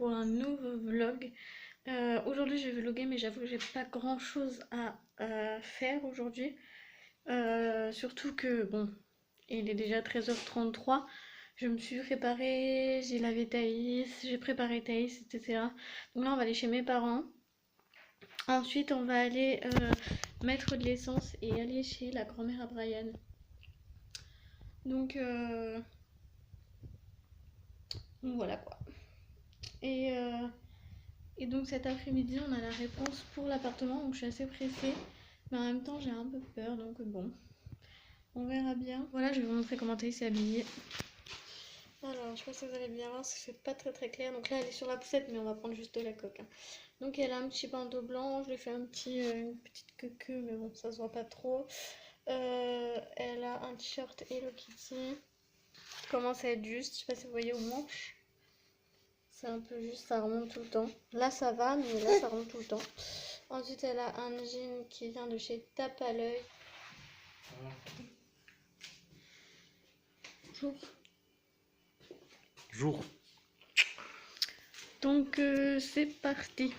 pour un nouveau vlog. Aujourd'hui je vais vlogger mais j'avoue que j'ai pas grand chose à faire aujourd'hui. Surtout que bon, il est déjà 13h33. Je me suis préparée, j'ai lavé Thaïs, j'ai préparé Thaïs, etc. Donc là on va aller chez mes parents. Ensuite on va aller mettre de l'essence et aller chez la grand-mère à Brian. Donc voilà quoi. Et donc cet après-midi on a la réponse pour l'appartement, donc je suis assez pressée. Mais en même temps j'ai un peu peur, donc bon, on verra bien. Voilà, je vais vous montrer comment Thaïs s'est habillée. Alors je sais pas si vous allez bien voir parce que c'est pas très clair. Donc là elle est sur la poussette mais on va prendre juste de la coque. Donc elle a un petit bandeau blanc, je lui ai fait une petite queue mais bon ça se voit pas trop. Elle a un t-shirt Hello Kitty. Commence à être juste, je sais pas si vous voyez aux manches. C'est un peu juste, ça remonte tout le temps. Là ça va mais là ça remonte tout le temps. Ensuite elle a un jean qui vient de chez Tape à l'œil. Jour. Donc c'est parti.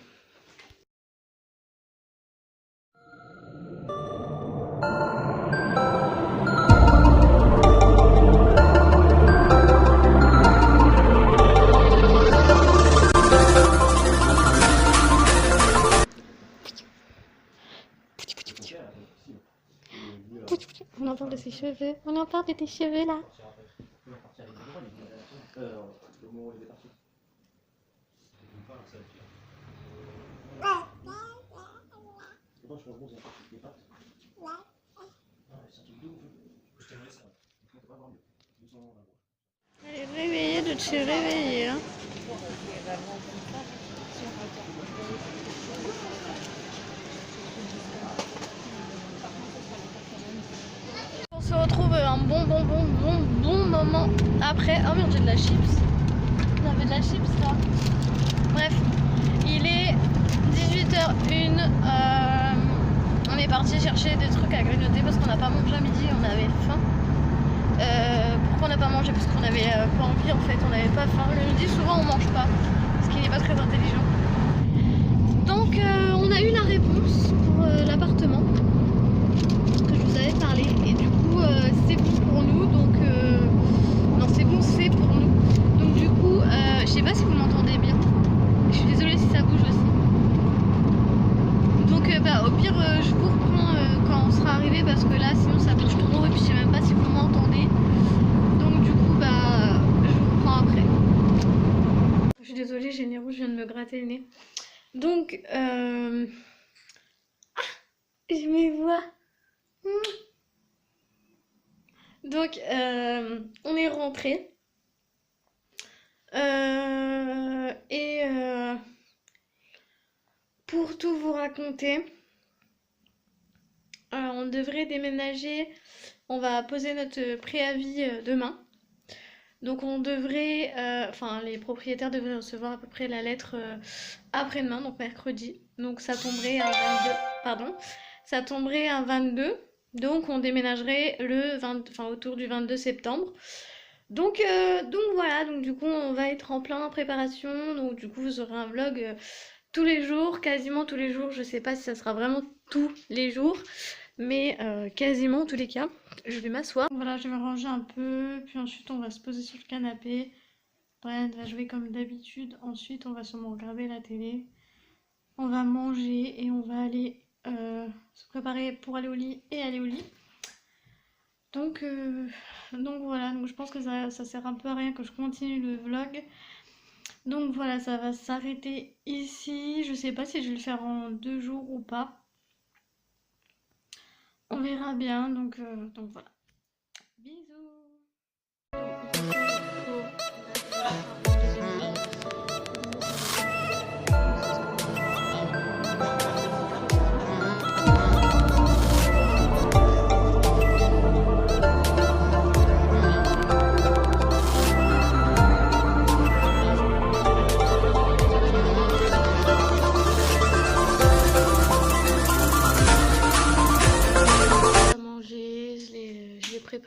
On en parle de ses cheveux. On en parle de tes cheveux là. Elle est réveillée de te réveiller. Hein. On se retrouve un bon moment après. Oh merde, j'ai de la chips. On avait de la chips là. Bref, il est 18h01. On est parti chercher des trucs à grignoter parce qu'on n'a pas mangé à midi, on avait faim. Pourquoi on n'a pas mangé? Parce qu'on avait pas envie en fait, on n'avait pas faim. Le midi souvent on mange pas, ce qui n'est pas très intelligent. Donc on a eu la réponse pour l'appartement que je vous avais parlé et du coup c'est bon pour nous. Donc non, c'est bon, c'est pour nous. Donc du coup je sais pas si vous m'entendez bien. Je suis désolée si ça bouge aussi. Donc au pire je vous reprends quand on sera arrivé parce que là sinon ça bouge trop et puis je sais même pas si vous m'entendez. Donc du coup je vous reprends après. Je suis désolée, j'ai le nez rouge, je viens de me gratter le nez. Donc je me vois. Donc on est rentré. Pour tout vous raconter, on devrait déménager, on va poser notre préavis demain. Donc on devrait, les propriétaires devraient recevoir à peu près la lettre après-demain, donc mercredi. Donc ça tomberait un 22, pardon, ça tomberait un 22. Donc on déménagerait autour du 22 septembre. Donc voilà, donc du coup on va être en plein préparation. Donc du coup vous aurez un vlog tous les jours, quasiment tous les jours. Je sais pas si ça sera vraiment tous les jours, mais quasiment en tous les cas. Je vais m'asseoir. Voilà, je vais ranger un peu, puis ensuite on va se poser sur le canapé. Brian va jouer comme d'habitude. Ensuite on va sûrement regarder la télé. On va manger et on va aller se préparer pour aller au lit et aller au lit. Donc voilà, donc je pense que ça sert un peu à rien que je continue le vlog. Donc voilà, ça va s'arrêter ici. Je sais pas si je vais le faire en 2 jours ou pas. On verra bien, donc voilà. Bisous.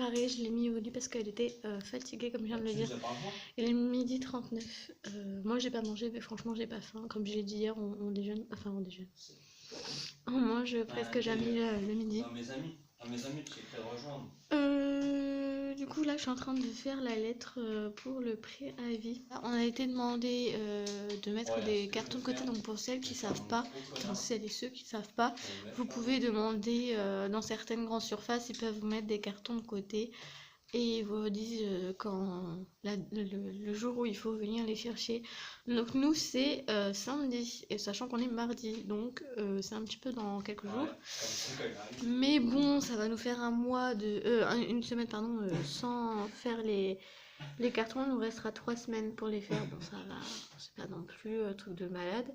préparé, je l'ai mis au lit parce qu'elle était fatiguée comme je viens de le dire. Il est midi 39. Moi j'ai pas mangé mais franchement j'ai pas faim. Comme j'ai dit hier, on déjeune, enfin on déjeune. On mange presque jamais le midi. Mes amis, tu sais rejoindre. Du coup là je suis en train de faire la lettre pour le préavis. On a été demandé de mettre des cartons de côté, donc pour celles qui savent pas, enfin celles et ceux qui savent pas, vous pouvez demander dans certaines grandes surfaces, ils peuvent vous mettre des cartons de côté et ils vous disent quand le jour où il faut venir les chercher. Donc nous c'est samedi, et sachant qu'on est mardi, donc c'est un petit peu dans quelques jours. Mais bon, ça va nous faire un mois une semaine pardon, sans faire les cartons. Il nous restera 3 semaines pour les faire. Bon, ça va, c'est pas non plus un truc de malade.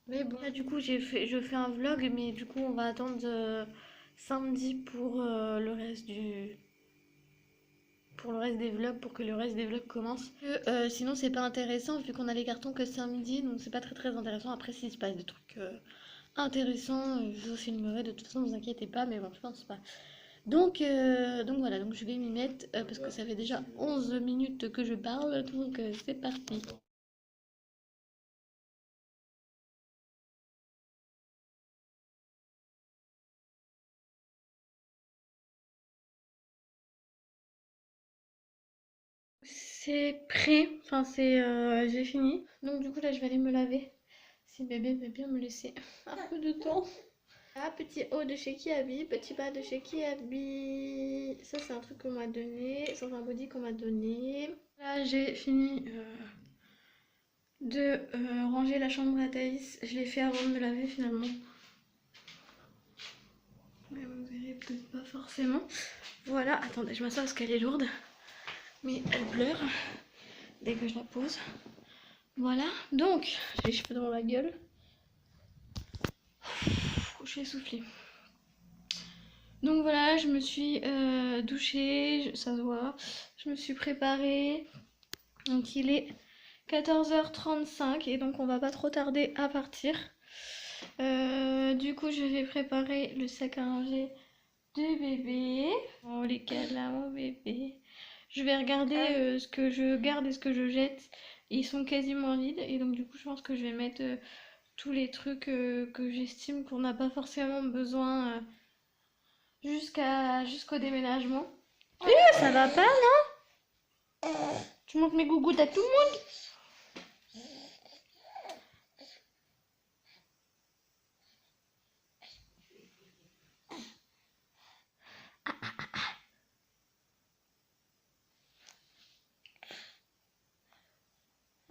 Mais bon, là du coup je fais un vlog, mais du coup on va attendre samedi pour le reste des vlogs, pour que le reste des vlogs commence. Sinon c'est pas intéressant vu qu'on a les cartons que samedi, donc c'est pas très intéressant. Après s'il se passe des trucs intéressants, je vous filmerai, de toute façon vous inquiétez pas, mais bon je pense pas. Donc voilà, donc je vais m'y mettre parce que ça fait déjà 11 minutes que je parle, donc c'est parti. C'est prêt, enfin j'ai fini. Donc du coup là je vais aller me laver. Si bébé veut bien me laisser un peu de temps. Ah, petit haut de chez Kiabi, petit bas de chez Kiabi. Ça c'est un truc qu'on m'a donné, ça c'est un body qu'on m'a donné. Là j'ai fini de ranger la chambre à Thaïs. Je l'ai fait avant de me laver finalement. Mais vous verrez peut-être pas forcément. Voilà, attendez, je m'assois parce qu'elle est lourde. Mais elle pleure dès que je la pose. Voilà, donc j'ai les cheveux dans ma gueule. Je suis essoufflée. Donc voilà, je me suis douchée, ça se voit. Je me suis préparée. Donc il est 14h35 et donc on va pas trop tarder à partir. Du coup je vais préparer le sac à langer du bébé. Oh les câlins, mon bébé. Je vais regarder ce que je garde et ce que je jette. Ils sont quasiment vides et donc du coup je pense que je vais mettre tous les trucs que j'estime qu'on n'a pas forcément besoin jusqu'au déménagement. Ça va pas, non? Tu montres mes gougouttes à tout le monde?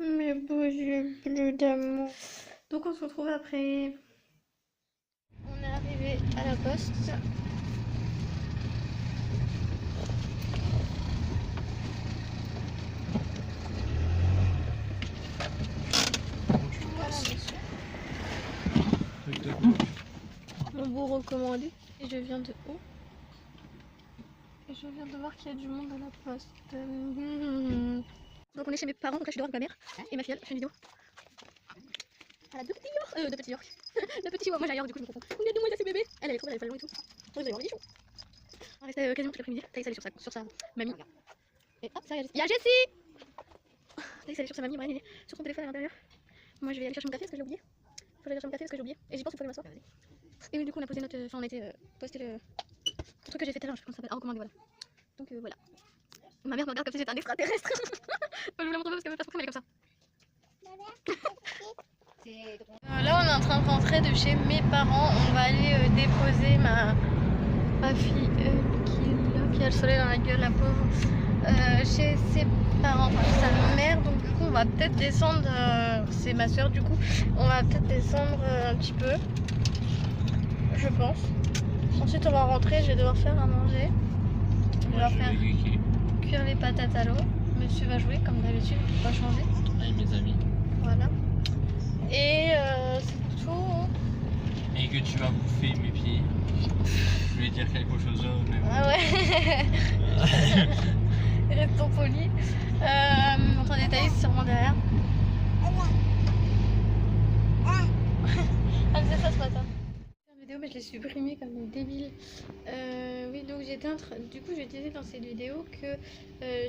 Mais bon, j'ai plus d'amour. Donc on se retrouve après. On est arrivé à la poste. Mon beau recommandé. Et je viens de où? Et je viens de voir qu'il y a du monde à la poste. Donc on est chez mes parents, donc là je suis dehors avec ma mère et ma fille, je fais une vidéo. Elle a deux petits York, deux petits York. Deux petits York, moi j'ai York du coup je me confonds. On est deux mois là c'est bébé. Elle est trop belle, elle est pas loin et tout. Vous allez voir les bichons. On restait quasiment toute l'après-midi. Thaïs allait sur sa mamie. Et hop, ça y a Jessie. Thaïs allait sur sa mamie, Brian il est sur son téléphone à l'intérieur. Moi je vais aller chercher mon café parce que j'ai oublié. Faut aller chercher mon café parce que j'ai oublié. Et j'y pense une fois que je m'assois. Et du coup on a posé notre. Enfin on a été posté le truc que j'ai fait tout à l'heure, je sais pas comment ça s'appelle. À recommander, voilà. Donc voilà. Ma mère me regarde comme si j'étais un extraterrestre. Je vous la montre pas parce qu'elle veut pas se montrer, mais elle est comme ça. Là on est en train de rentrer de chez mes parents. On va aller déposer ma fille qui a le soleil dans la gueule, la pauvre, chez ses parents, enfin chez sa mère. Donc du coup on va peut-être descendre, c'est ma soeur du coup, on va peut-être descendre un petit peu, je pense. Ensuite on va rentrer, je vais devoir faire à manger. On va faire cuire les patates à l'eau. Monsieur va jouer comme d'habitude, on va changer. Avec mes amis. Voilà. Et c'est tout. Et que tu vas bouffer mes pieds. Je voulais dire quelque chose d'autre, mais bon. Ah ouais. Restons polis. On entend des Thaïs sûrement derrière. Elle faisait ça ce matin. Une vidéo. mais je l'ai supprimé comme une débile. Oui, donc du coup, je disais dans cette vidéo que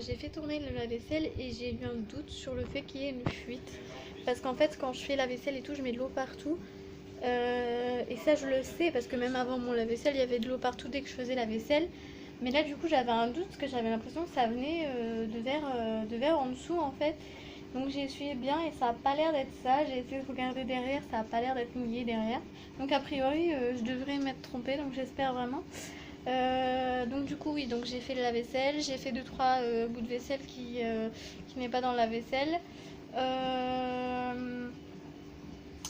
j'ai fait tourner le lave-vaisselle et j'ai eu un doute sur le fait qu'il y ait une fuite. Parce qu'en fait, quand je fais la vaisselle et tout, je mets de l'eau partout. Et ça, je le sais parce que même avant mon lave-vaisselle, il y avait de l'eau partout dès que je faisais la vaisselle. Mais là, du coup, j'avais un doute parce que j'avais l'impression que ça venait de verre en dessous en fait. Donc j'ai essuyé bien et ça a pas l'air d'être ça. J'ai essayé de regarder derrière, ça a pas l'air d'être mouillé derrière. Donc a priori, je devrais m'être trompée, donc j'espère vraiment. Donc du coup oui, donc j'ai fait le lave-vaisselle, j'ai fait 2-3 bouts de vaisselle qui n'est pas dans la vaisselle.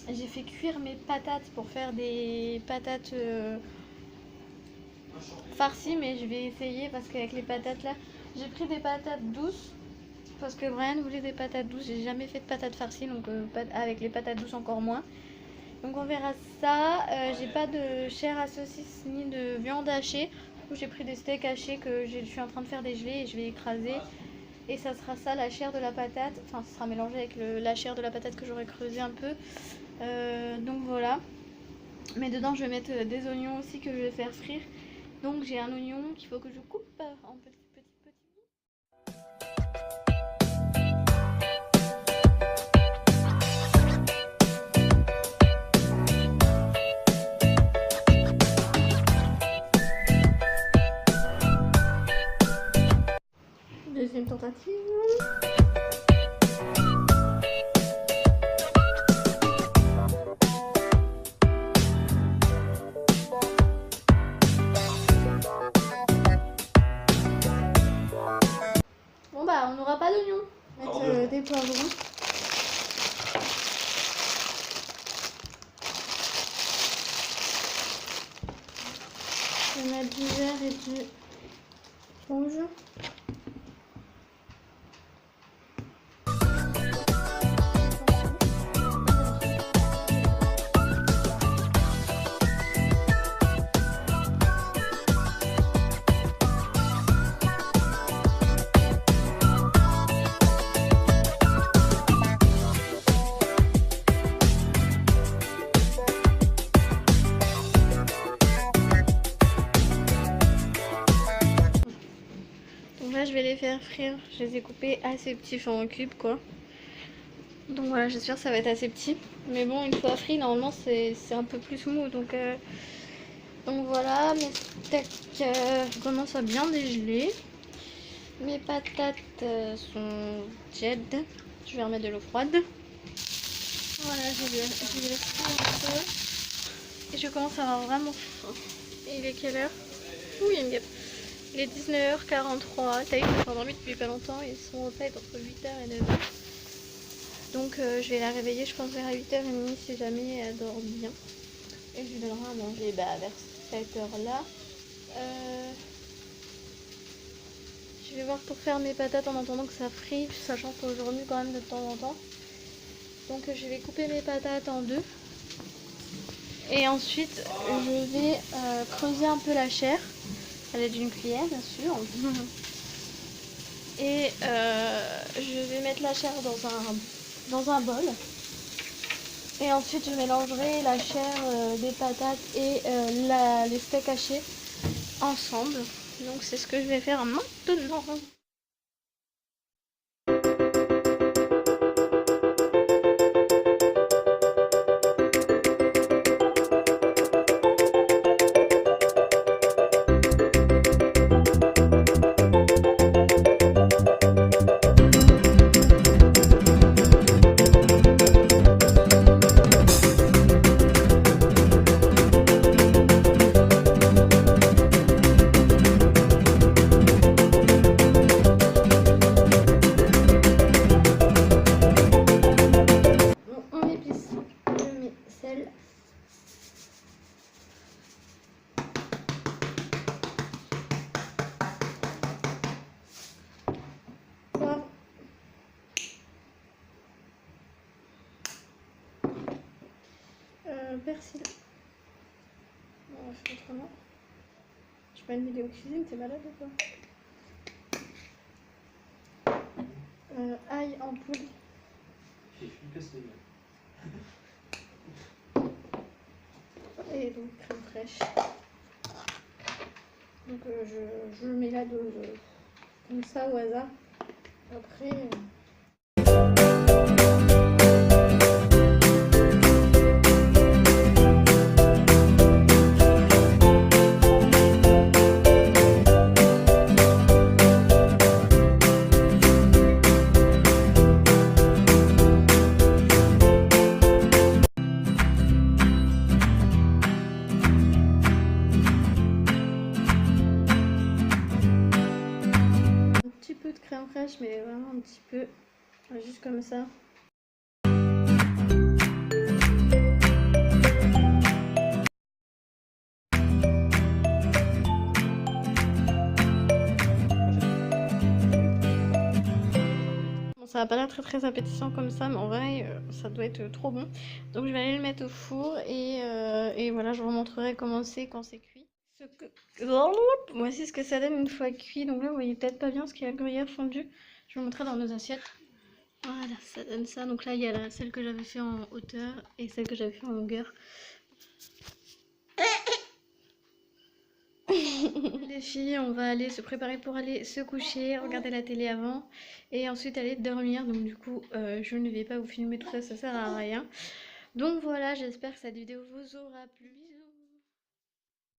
J'ai fait cuire mes patates pour faire des patates farcies, mais je vais essayer parce qu'avec les patates là, j'ai pris des patates douces. Parce que Brian voulait des patates douces, j'ai jamais fait de patates farcies, donc avec les patates douces encore moins. Donc on verra ça. J'ai pas de chair à saucisse ni de viande hachée. Du coup j'ai pris des steaks hachés que je suis en train de faire dégeler et je vais écraser. Et ça sera ça, la chair de la patate. Enfin, ça sera mélangé avec la chair de la patate que j'aurais creusé un peu. Donc voilà. Mais dedans je vais mettre des oignons aussi que je vais faire frire. Donc j'ai un oignon qu'il faut que je coupe en petits. Deuxième tentative. Bon bah on n'aura pas d'oignons. Mettre des poivrons. Je vais mettre du vert et du rouge. Là je vais les faire frire, je les ai coupés assez petits, enfin en cubes quoi. Donc voilà, j'espère que ça va être assez petit. Mais bon, une fois frit, normalement c'est un peu plus mou. Donc voilà, mes steaks commencent à bien dégeler. Mes patates sont tièdes. Je vais remettre de l'eau froide. Voilà, je vais les frire un peu. Et je commence à avoir vraiment faim. Et il est quelle heure? Oui, il est 19h43. T'as vu, ils sont endormis depuis pas longtemps. Ils sont en fait entre 8h et 9h. Donc je vais la réveiller, je pense, vers 8h30 si jamais elle dort bien. Et je lui donnerai à manger vers cette heure-là. Je vais voir pour faire mes patates en attendant que ça frise, sachant qu'aujourd'hui quand même de temps en temps. Donc je vais couper mes patates en deux. Et ensuite je vais creuser un peu la chair à l'aide d'une cuillère bien sûr. Et je vais mettre la chair dans un bol. Et ensuite je mélangerai la chair des patates et les steaks hachés ensemble. Donc c'est ce que je vais faire maintenant. Persil. On va faire autrement. Je fais une vidéo cuisine, t'es malade ou quoi? Ail en poudre. J'ai fait que c'est Et donc crème fraîche. Donc je le mets là comme ça au hasard. Après. De crème fraîche, mais vraiment un petit peu, juste comme ça. Bon, ça va pas l'air très appétissant comme ça, mais en vrai ça doit être trop bon. Donc je vais aller le mettre au four et voilà, je vous montrerai comment c'est quand c'est cuit. Voici ce que ça donne une fois cuit. Donc là vous voyez peut-être pas bien ce qu'il y a le gruyère fondu. Je vous montrerai dans nos assiettes. Voilà, ça donne ça. Donc là il y a celle que j'avais fait en hauteur et celle que j'avais fait en longueur. Les filles, on va aller se préparer pour aller se coucher, regarder la télé avant et ensuite aller dormir. Donc du coup je ne vais pas vous filmer tout ça, ça sert à rien. Donc voilà, j'espère que cette vidéo vous aura plu.